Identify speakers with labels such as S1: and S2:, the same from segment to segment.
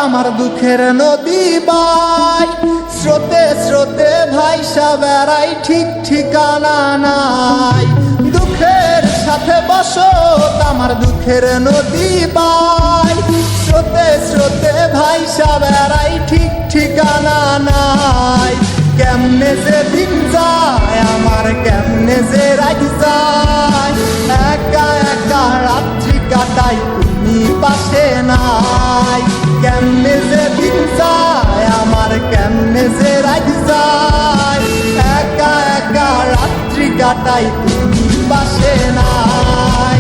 S1: আমার দুঃখের নদী বাই, স্রোতে স্রোতে ভাইসা বেড়াই, ঠিক ঠিকানা নাই। দুঃখের সাথে বসত আমার দুঃখের নদী বাই, স্রোতে স্রোতে ভাইসা বেড়াই, ঠিক ঠিকানা নাই। কেমনে যে দিন যায় আমার, কেমনে যে রাত যায়, একা একা রাত্রি কাটাই, তুমি পাশে নাই। কেমনে যে দিন যায় আমার, কেমনে যে রাত যায়, একা একা রাত্রি কাটাই, তুমি পাশে নাই।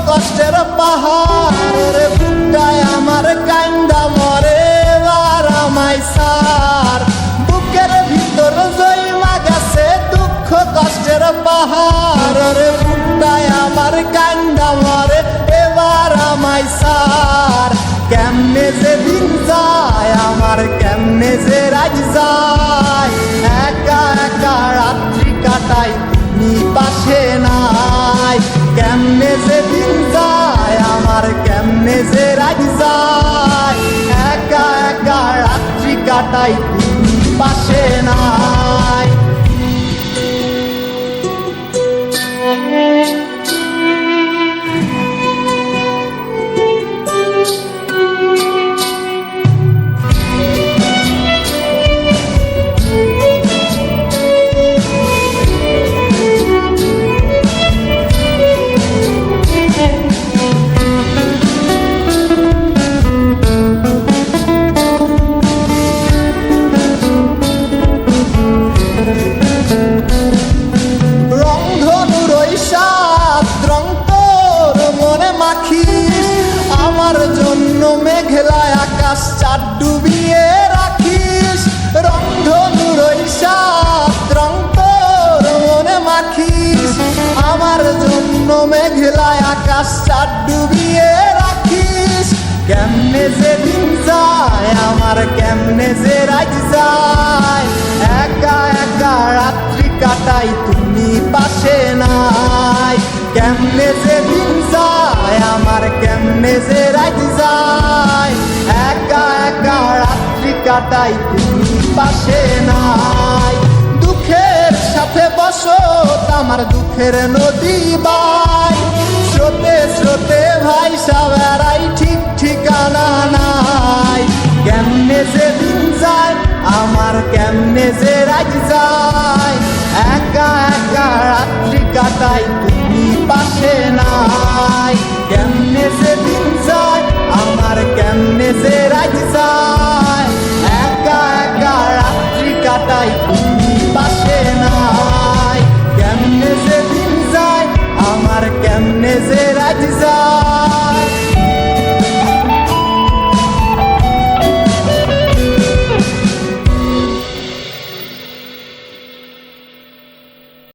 S1: কষ্টের পাহাড় বুকটায় আমার কান্দা মরে, এবার আমায় সার। বুকের ভিতর জইমা গেছে দুঃখ কষ্টের পাহাড়, বুকটায় আমার কান্দা মরে, এবার আমায় সার। কেমনে যে দিন যায় আমার, কেমনে যে রাত যায়, একা একা রাত্রি কাটাই, তুমি পাশে নাই। কেমনে যে দিন যায় আমার, কেমনে যে রাত যায়, একা একা রাত্রি কাটাই, তুমি পাশে নাই। আমার জন্য মেঘলা আকাশ চাঁদ ডুবিয়ে রাখিস, রংধনুর ওই সাত রং তোর মনে মাখিস। আমার জন্য মেঘলা আকাশ চাঁদ ডুবিয়ে রাখিস। কেমনে যে দিন যায় আমার, কেমনে যে রাত যায়, একা একা রাত্রি কাটাই, তুমি পাশে নাই। কেমনে যে দিন যায় আমার, কেমনে যে রাত যায়, একা একা রাত্রি কাটাই, তুমি পাশে নাই। দুঃখের সাথে বসত আমার দুঃখের নদী বাই, স্রোতে স্রোতে ভাইসা বেড়াই, ঠিক ঠিকানা নাই। কেমনে যে দিন যায় আমার, কেমনে যে রাত যায়,